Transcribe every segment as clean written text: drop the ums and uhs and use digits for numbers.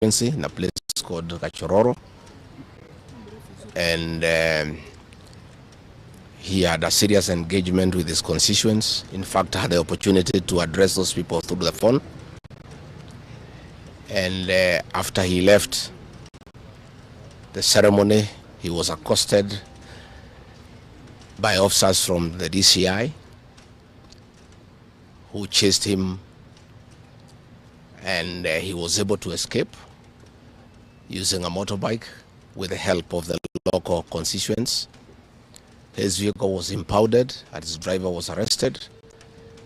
in a place called Gachagua, and he had a serious engagement with his constituents. In fact, I had the opportunity to address those people through the phone. And after he left the ceremony, he was accosted by officers from the DCI who chased him, and he was able to escape using a motorbike with the help of the local constituents. His vehicle was impounded and his driver was arrested.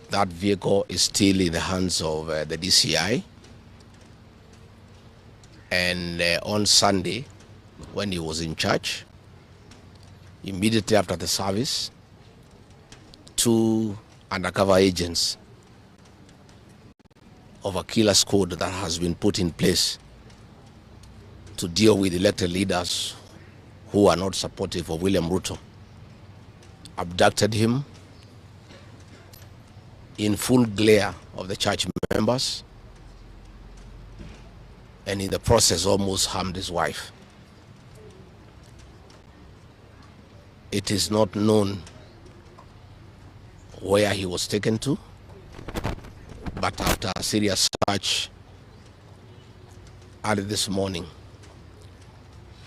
That vehicle is still in the hands of the DCI. And on Sunday, when he was in church, immediately after the service, 2 undercover agents of a killer squad that has been put in place to deal with elected leaders who are not supportive of William Ruto abducted him in full glare of the church members, and in the process almost harmed his wife. It is not known where he was taken to, but after a serious search early this morning,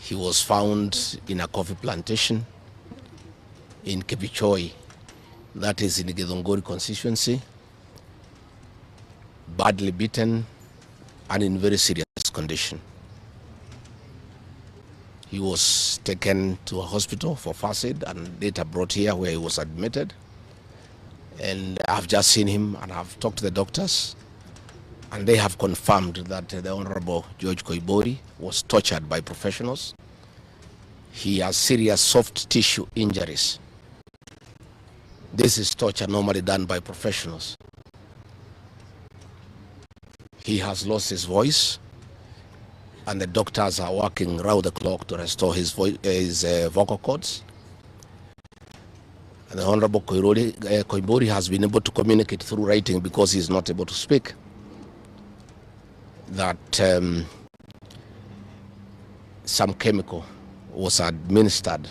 he was found in a coffee plantation in Kibichoi, that is in the Githunguri constituency, badly beaten and in very serious condition. He was taken to a hospital for first aid and later brought here where he was admitted. And I've just seen him and I've talked to the doctors, and they have confirmed that the Honorable George Koimburi'S was tortured by professionals. He has serious soft tissue injuries. This is torture normally done by professionals. He has lost his voice, and the doctors are working round the clock to restore his vocal cords. And the Honorable Koimburi'S has been able to communicate through writing because he is not able to speak. That some chemical was administered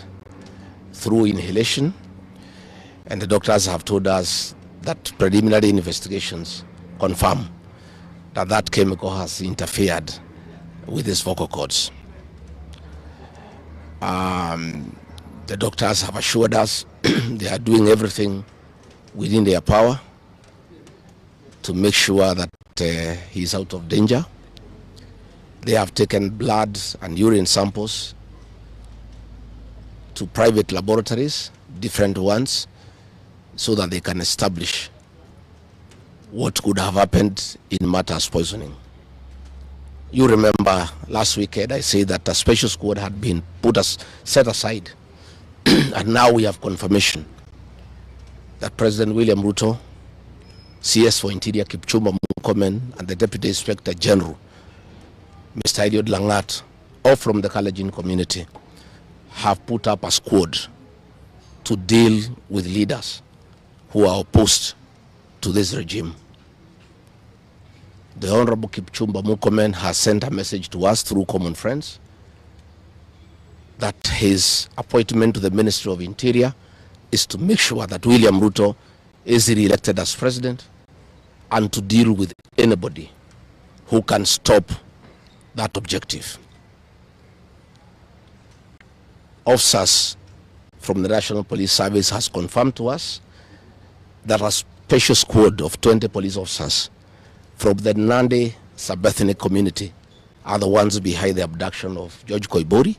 through inhalation, and the doctors have told us that preliminary investigations confirm that that chemical has interfered with his vocal cords. The doctors have assured us they are doing everything within their power to make sure that he is out of danger. They have taken blood and urine samples to private laboratories, different ones, so that they can establish what could have happened in matters poisoning. You remember last weekend I said that a special squad had been set aside and now we have confirmation that President William Ruto, CS for Interior Kipchumba Murkomen, and the Deputy Inspector General, Mr. Eliud Langat, all from the Kalenjin community, have put up a squad to deal with leaders who are opposed to this regime. The Honorable Kipchumba Murkomen has sent a message to us through common friends that his appointment to the Ministry of Interior is to make sure that William Ruto is re-elected as president and to deal with anybody who can stop that objective. Officers from the National Police Service has confirmed to us that a special squad of 20 police officers from the Nandi sub-ethnic community are the ones behind the abduction of George Koimburi'S,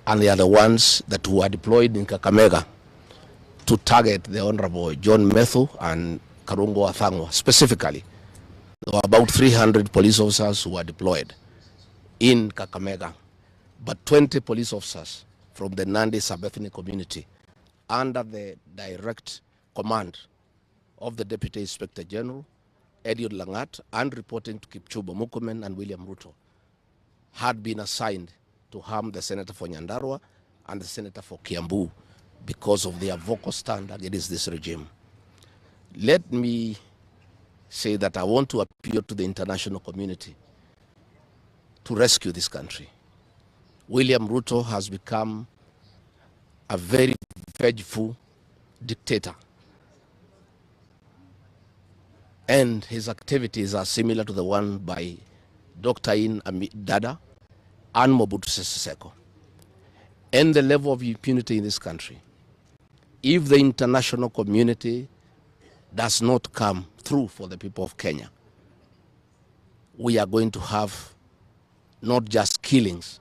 and they are the ones that were deployed in Kakamega to target the Honorable John Methu and Karungo Athangwa specifically. There were about 300 police officers who were deployed in Kakamega, but 20 police officers from the Nandi sub-ethnic community under the direct command of the Deputy Inspector General, Eliud Langat, and reporting to Kipchumba Murkomen and William Ruto, had been assigned to harm the Senator for Nyandarua and the Senator for Kiambu because of their vocal stand against this regime. Let me say that I want to appeal to the international community to rescue this country. William Ruto has become a very vengeful dictator, and his activities are similar to the one by Dr. Dada and Mobutu Sese Seko. And the level of impunity in this country, if the international community does not come through for the people of Kenya, we are going to have not just killings,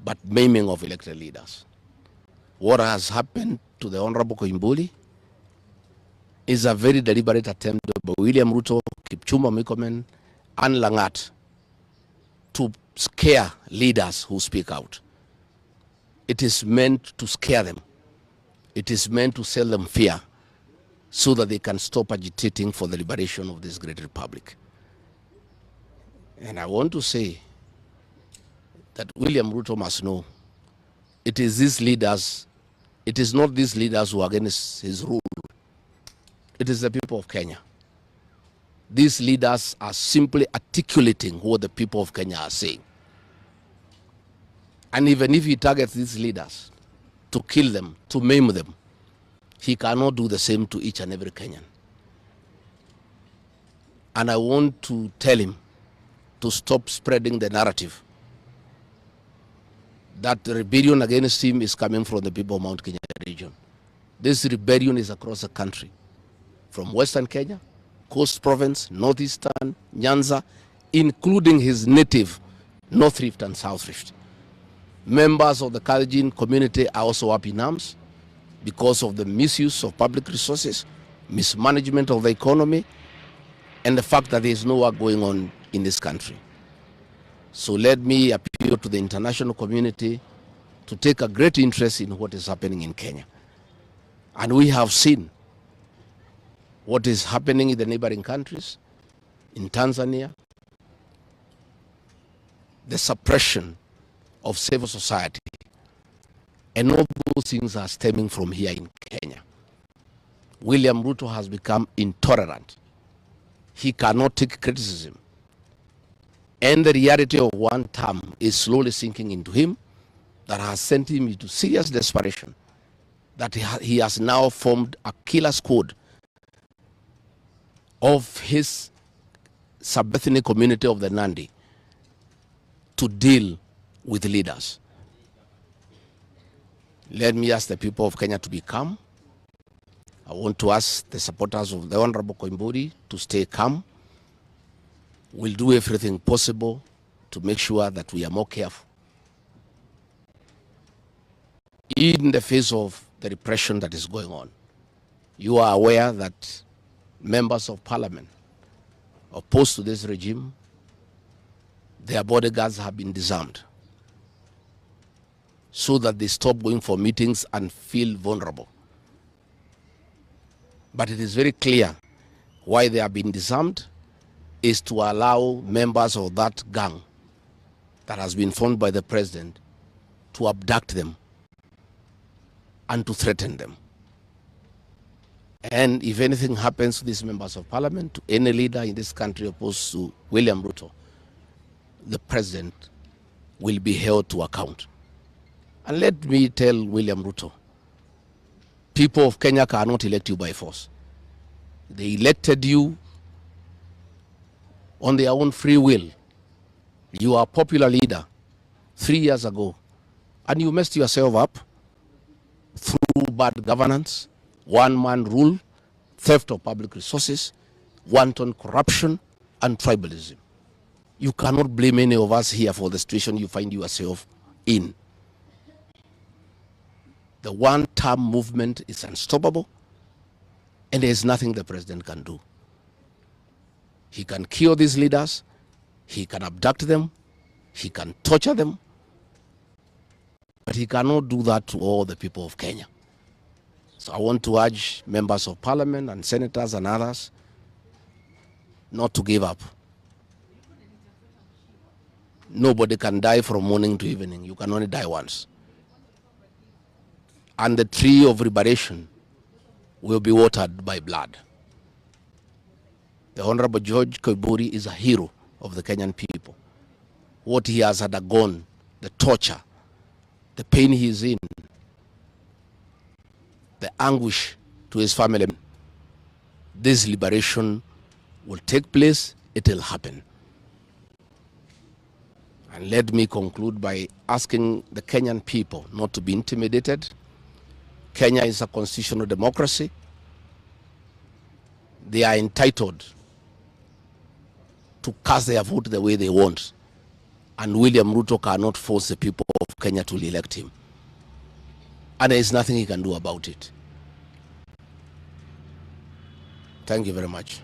but maiming of elected leaders. What has happened to the Honorable Koimburi'S is a very deliberate attempt by William Ruto, Kipchumba Murkomen, and Langat to scare leaders who speak out. It is meant to scare them. It is meant to sell them fear so that they can stop agitating for the liberation of this great republic. And I want to say that William Ruto must know it is these leaders, it is not these leaders who are against his rule. It is the people of Kenya. These leaders are simply articulating what the people of Kenya are saying. And even if he targets these leaders to kill them, to maim them, he cannot do the same to each and every Kenyan. And I want to tell him to stop spreading the narrative that the rebellion against him is coming from the people of Mount Kenya region. This rebellion is across the country, from Western Kenya, Coast Province, Northeastern, Nyanza, including his native North Rift and South Rift. Members of the Kalenjin community are also up in arms because of the misuse of public resources, mismanagement of the economy, and the fact that there is no work going on in this country. So let me appeal to the international community to take a great interest in what is happening in Kenya. And we have seen what is happening in the neighboring countries, in Tanzania, the suppression of civil society. And all those things are stemming from here in Kenya. William Ruto has become intolerant. He cannot take criticism. And the reality of one term is slowly sinking into him, that has sent him into serious desperation, that he has now formed a killer squad of his sub-ethnic community of the Nandi to deal with leaders. Let me ask the people of Kenya to be calm. I want to ask the supporters of the Honorable Koimburi'S to stay calm. We'll do everything possible to make sure that we are more careful in the face of the repression that is going on. You are aware that members of parliament opposed to this regime, their bodyguards have been disarmed so that they stop going for meetings and feel vulnerable. But it is very clear why they have been disarmed is to allow members of that gang that has been formed by the president to abduct them and to threaten them. And if anything happens to these members of parliament, to any leader in this country opposed to William Ruto, the president will be held to account. And let me tell William Ruto, people of Kenya cannot elect you by force. They elected you on their own free will. You are a popular leader 3 years ago, and you messed yourself up through bad governance, one-man rule, theft of public resources, wanton corruption, and tribalism. You cannot blame any of us here for the situation you find yourself in. The one-term movement is unstoppable, and there is nothing the president can do. He can kill these leaders, he can abduct them, he can torture them, but he cannot do that to all the people of Kenya. So I want to urge members of parliament and senators and others not to give up. Nobody can die from morning to evening. You can only die once. And the tree of liberation will be watered by blood. The Honorable George Koimburi'S is a hero of the Kenyan people, what he has undergone, the torture, the pain he is in, the anguish to his family. This liberation will take place, it will happen. And let me conclude by asking the Kenyan people not to be intimidated. Kenya is a constitutional democracy. They are entitled to cast their vote the way they want. And William Ruto cannot force the people of Kenya to elect him. And there is nothing he can do about it. Thank you very much.